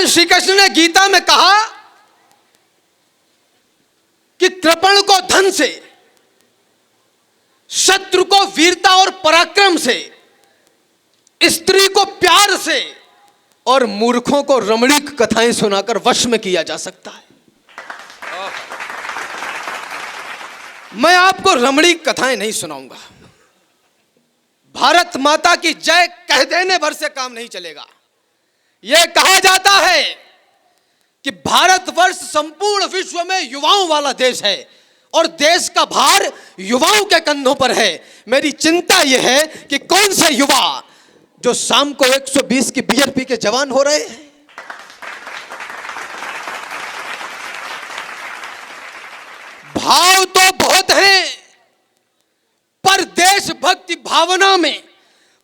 श्री कृष्ण ने गीता में कहा कि कृपण को धन से, शत्रु को वीरता और पराक्रम से, स्त्री को प्यार से और मूर्खों को रमणीक कथाएं सुनाकर वश में किया जा सकता है। मैं आपको रमणीक कथाएं नहीं सुनाऊंगा। भारत माता की जय कह देने भर से काम नहीं चलेगा। यह कहा जाता है कि भारतवर्ष संपूर्ण विश्व में युवाओं वाला देश है और देश का भार युवाओं के कंधों पर है। मेरी चिंता यह है कि कौन से युवा जो शाम को 120 की बियर पी के जवान हो रहे हैं। भाव तो बहुत हैं, पर देशभक्ति भावना में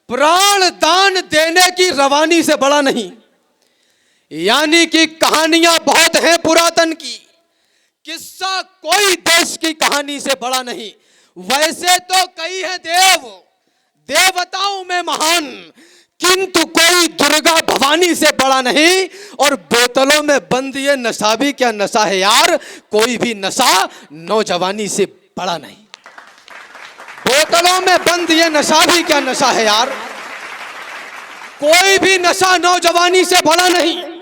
प्राण दान देने की रवानी से बड़ा नहीं। यानी कि कहानियां बहुत हैं पुरातन की, किस्सा कोई देश की कहानी से बड़ा नहीं। वैसे तो कई है देवताओं में महान, किंतु कोई दुर्गा भवानी से बड़ा नहीं। और बोतलों में बंद ये नशा भी क्या नशा है यार, कोई भी नशा नौजवानी से बड़ा नहीं। बोतलों में बंद ये नशा भी क्या नशा है यार, कोई भी नशा नौजवानी से बड़ा नहीं।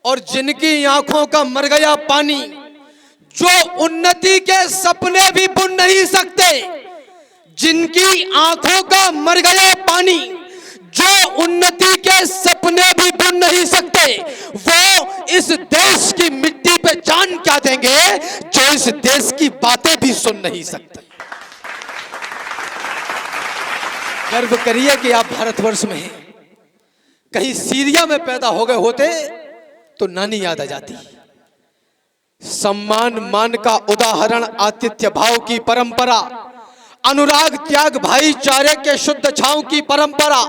और जिनकी आंखों का मर गया पानी, जो उन्नति के सपने भी बुन नहीं सकते, जिनकी आंखों का मर गया पानी, जो उन्नति के सपने भी बुन नहीं सकते, वो इस देश की मिट्टी पे जान क्या देंगे जो इस देश की बातें भी सुन नहीं सकते। गर्व करिए कि आप भारतवर्ष में हैं। कहीं सीरिया में पैदा हो गए होते तो नानी याद आ जाती। सम्मान मान का उदाहरण आतिथ्य भाव की परंपरा, अनुराग त्याग भाईचारे के शुद्ध छांव की परंपरा,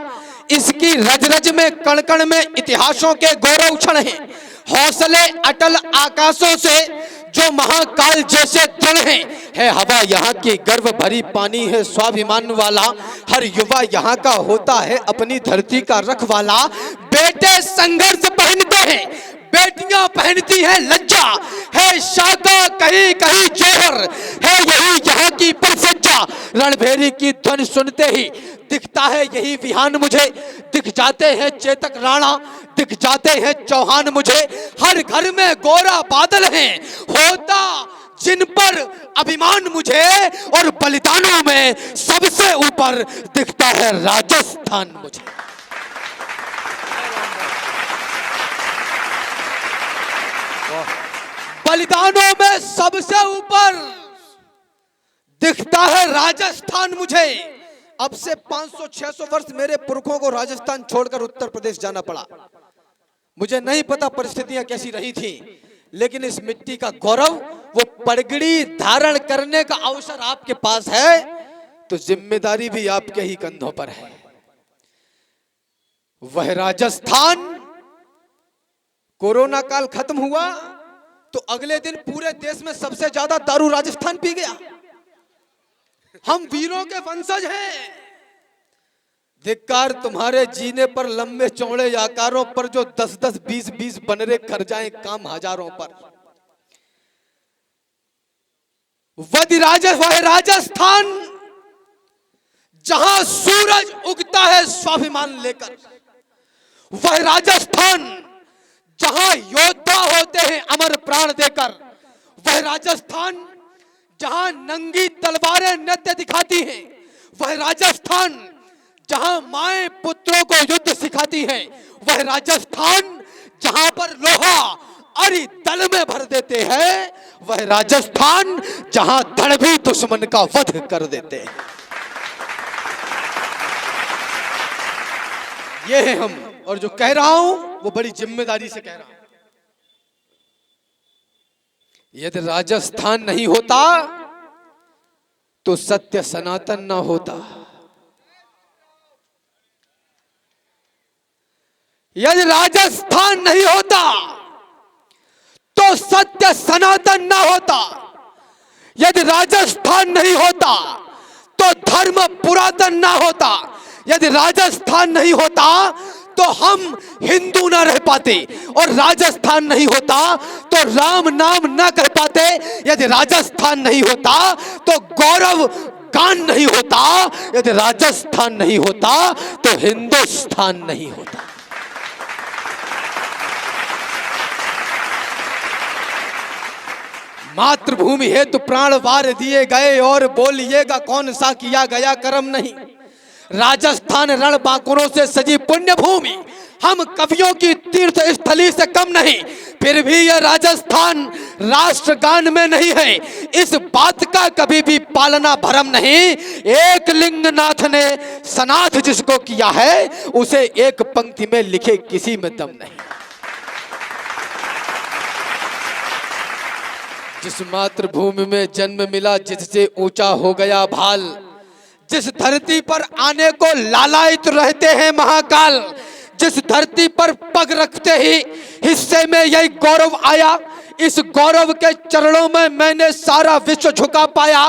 इसकी रज रज में कण कण में इतिहासों के गौरव क्षण हैं। हौसले अटल आकाशों से जो महाकाल जैसे दृढ़ है हवा यहाँ की गर्व भरी पानी है स्वाभिमान वाला, हर युवा यहाँ का होता है अपनी धरती का रखवाला। बेटे संघर्ष पहनते हैं, बेटियां पहनती है लज्जा, है शाका कहीं कहीं जोहर, है यही यहाँ की परिसज्जा। रणभेरी की ध्वनि सुनते ही दिखता है यही विहान मुझे, दिख जाते हैं चेतक राणा, दिख जाते हैं चौहान मुझे। हर घर में गोरा बादल है, होता जिन पर अभिमान मुझे, और बलिदानों में सबसे ऊपर दिखता है राजस्थान मुझे। बलिदानों में सबसे ऊपर दिखता है राजस्थान मुझे। अब से 500-600 वर्ष मेरे पुरखों को राजस्थान छोड़कर उत्तर प्रदेश जाना पड़ा। मुझे नहीं पता परिस्थितियां कैसी रही थी, लेकिन इस मिट्टी का गौरव, वो पगड़ी धारण करने का अवसर आपके पास है, तो जिम्मेदारी भी आपके ही कंधों पर है। वह राजस्थान, कोरोना काल खत्म हुआ तो अगले दिन पूरे देश में सबसे ज्यादा दारू राजस्थान पी गया। हम वीरों के वंशज हैं। धिक्कार तुम्हारे जीने पर, लंबे चौड़े आकारों पर, जो 10-10, 20-20 बनरे कर जाएं काम हजारों पर। वह राजस्थान जहां सूरज उगता है स्वाभिमान लेकर, वह राजस्थान जहां योद्धा होते हैं अमर प्राण देकर, वह राजस्थान जहां नंगी तलवारें नृत्य दिखाती हैं, वह राजस्थान जहां माएं पुत्रों को युद्ध सिखाती हैं, वह राजस्थान जहां पर लोहा अरि दल में भर देते हैं, वह राजस्थान जहां धड़ भी दुश्मन का वध कर देते हैं। ये है हम, और जो कह रहा हूं वो बड़ी जिम्मेदारी से कह रहा हूं। यदि राजस्थान नहीं होता तो सत्य सनातन ना होता। यदि राजस्थान नहीं होता तो सत्य सनातन ना होता। यदि राजस्थान नहीं होता तो धर्म पुरातन ना होता। यदि राजस्थान नहीं होता तो हम हिंदू ना रह पाते, और राजस्थान नहीं होता तो राम नाम ना कह पाते। यदि राजस्थान नहीं होता तो गौरव गान नहीं होता, यदि राजस्थान नहीं होता तो हिंदुस्तान नहीं होता। मातृभूमि हेतु प्राण वार दिए गए, और बोलिएगा कौन सा किया गया कर्म नहीं। राजस्थान रण बांकुरों से सजी पुण्य भूमि, हम कवियों की तीर्थ स्थली से कम नहीं, फिर भी यह राजस्थान राष्ट्रगान में नहीं है। इस बात का कभी भी पालना भरम नहीं। एक लिंगनाथ ने सनाथ जिसको किया है, उसे एक पंक्ति में लिखे किसी में दम नहीं। जिस मातृभूमि में जन्म मिला, जिससे ऊंचा हो गया भाल, जिस धरती पर आने को लालायित रहते हैं महाकाल, जिस धरती पर पग रखते ही हिस्से में यही गौरव आया, इस गौरव के चरणों में मैंने सारा विश्व झुका पाया।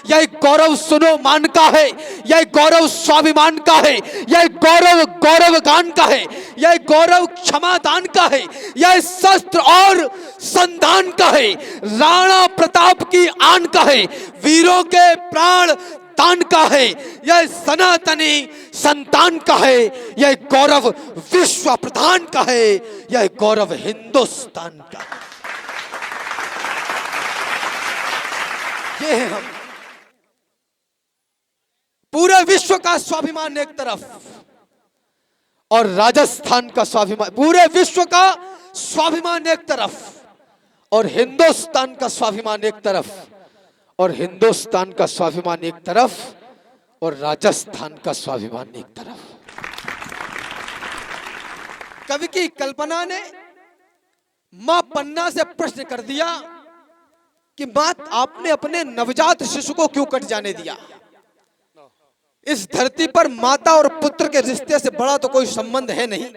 यह गौरव सुनो मान का है, यह गौरव स्वाभिमान का है, यह गौरव गौरव गान का है, यह गौरव क्षमादान का है, यह शस्त्र और संधान का है, राणा प्रताप की आन का है, वीरों के प्राण दान का है, यह सनातनी संतान का है, यह गौरव विश्व प्रधान का है, यह गौरव हिंदुस्तान का है। ये है हम। पूरे विश्व का स्वाभिमान एक तरफ और राजस्थान का स्वाभिमान, पूरे विश्व का स्वाभिमान एक तरफ और हिंदुस्तान का स्वाभिमान एक तरफ, और हिंदुस्तान का स्वाभिमान एक तरफ और राजस्थान का स्वाभिमान एक तरफ। कवि की कल्पना ने मां पन्ना से प्रश्न कर दिया कि मां, आपने अपने नवजात शिशु को क्यों कट जाने दिया? इस धरती पर माता और पुत्र के रिश्ते से बड़ा तो कोई संबंध है नहीं।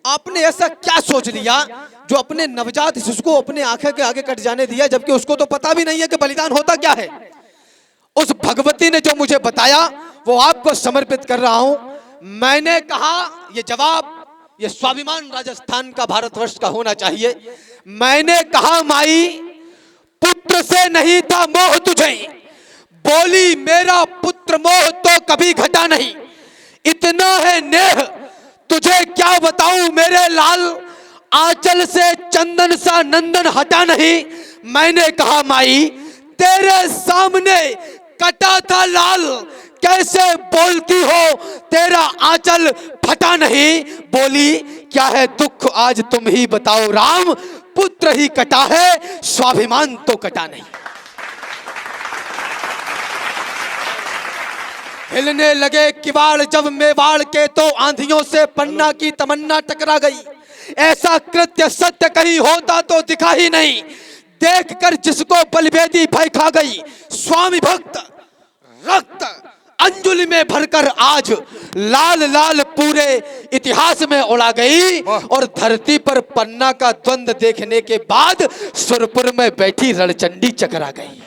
आपने ऐसा क्या सोच लिया जो अपने नवजात शिशु को अपने आंखें के आगे कट जाने दिया, जबकि उसको तो पता भी नहीं है कि बलिदान होता क्या है। उस भगवती ने जो मुझे बताया वो आपको समर्पित कर रहा हूं। मैंने कहा, ये जवाब, ये स्वाभिमान राजस्थान का, भारतवर्ष का होना चाहिए। मैंने कहा, माई पुत्र से नहीं था मोह तुझे, बोली मेरा पुत्र मोह तो कभी घटा नहीं। इतना है नेह तुझे क्या बताऊं मेरे लाल, आंचल से चंदन सा नंदन हटा नहीं। मैंने कहा, माई तेरे सामने कटा था लाल, कैसे बोलती हो तेरा आंचल फटा नहीं। बोली क्या है दुख आज तुम ही बताओ राम, पुत्र ही कटा है स्वाभिमान तो कटा नहीं। हिलने लगे किवाड़ जब मेवाड़ के, तो आंधियों से पन्ना की तमन्ना टकरा गई। ऐसा कृत्य सत्य कहीं होता तो दिखा ही नहीं, देखकर जिसको बलिवेदी भय खा गई। स्वामी भक्त रक्त अंजुलि में भरकर आज लाल लाल पूरे इतिहास में उड़ा गई, और धरती पर पन्ना का द्वंद देखने के बाद सुरपुर में बैठी रणचंडी चकरा गई।